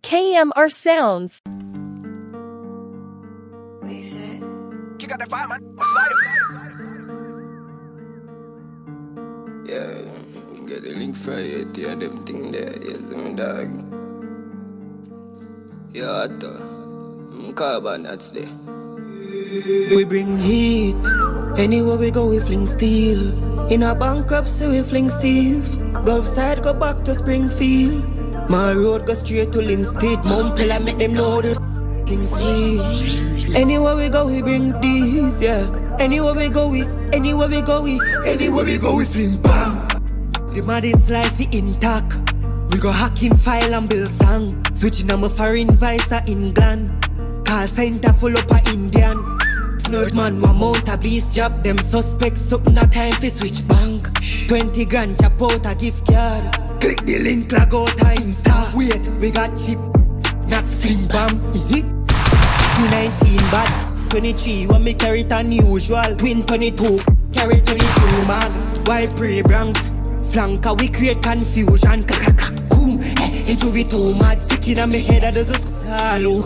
KMRSounds. You got that fire, man. Yeah, get the link for Ayetian and them thing there. Yes, my dog. Yeah, I thought carbon that's there. We bring heat. Anywhere we go, we fling steel. In a bankruptcy, we fling Steve. Gulf side go back to Springfield. My road go straight to Linstead. Mumpel, I make them know the f***ing sweet. Anywhere we go, we bring these, yeah. Anywhere we go, we fling bang. The maddest life is intact. We go hacking file and build song. Switching on my foreign vice in England. Call center full up a Indian. Snort man, one mount a beast job. Them suspects something no time for switch bank. 20 grand chop out a gift card. Click the link, log out a Insta. Wait, we got cheap. That's fling bam. 19 bad. 23 when me carry it unusual. Twin 22, carry 22 mag. White pre-branks. Flanker, we create confusion. Coom, it will be too mad. Sick in my head, there's a salo.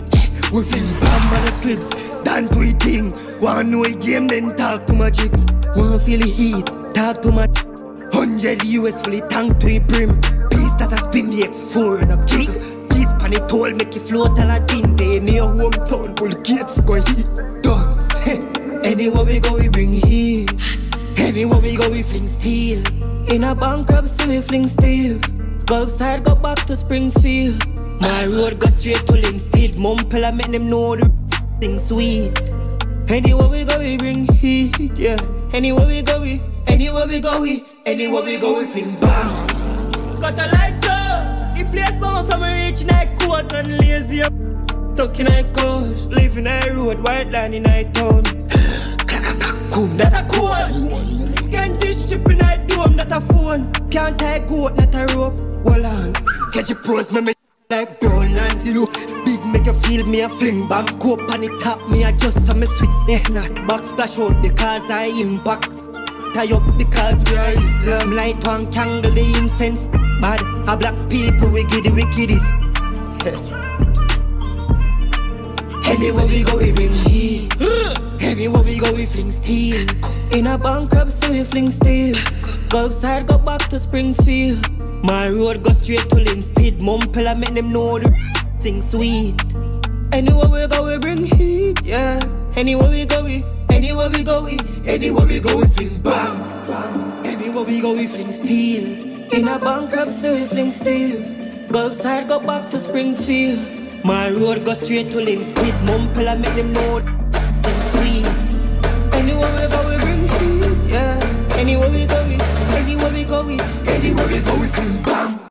We fling bam on the scripts. Done to it thing. Wanna know a game, then talk to my jigs. Wanna feel the heat, talk to my 100 US fully tank to a brim. Peace that has been the X4 and a kick. Peace pan it all, make it float and a thing. They near hometown, pull the gate for go heat. Dance. Anywhere we go, we bring heat. Anywhere we go, we fling steel. In a bankruptcy, we fling Steve. Gulf side go back to Springfield. My road go straight to Linstead. Mumpel, I make them know the thing sweet. Anywhere we go, we bring heat, yeah. Anywhere we go, we fling bang. Got the lights up. The place bound from a rich night court and lazy up. Tuck in a coach, live in a road, white line in a town. Clack, that a code. Can't dish chip in a dome, not a phone. Can't tie goat, not a rope. Hold on, catch your pros, me like brown land. You know, big make you feel me a fling bam. Scope on the top, me adjust on me switch. Next not back splash out because I impact. Tie up because we are Islam. Light one candle, the incense. Bad, a black people, we get the wickedest. Anywhere we go, we bring heat. Anywhere we go, we fling steel. In a bankruptcy, we fling steel. Gulf side go back to Springfield. My road go straight to Linstead. Mumpel, I make them know the thing sweet. Anywhere we go, we bring heat, yeah. Anywhere we go, we fling bang. Anywhere we go, we fling steel. In a bankruptcy, we fling Steve. Gulf side go back to Springfield. My road go straight to Linstead. Mumpel, I make them know thing sweet. Anywhere we go, we bring heat, yeah. Anywhere we go, we fling bang.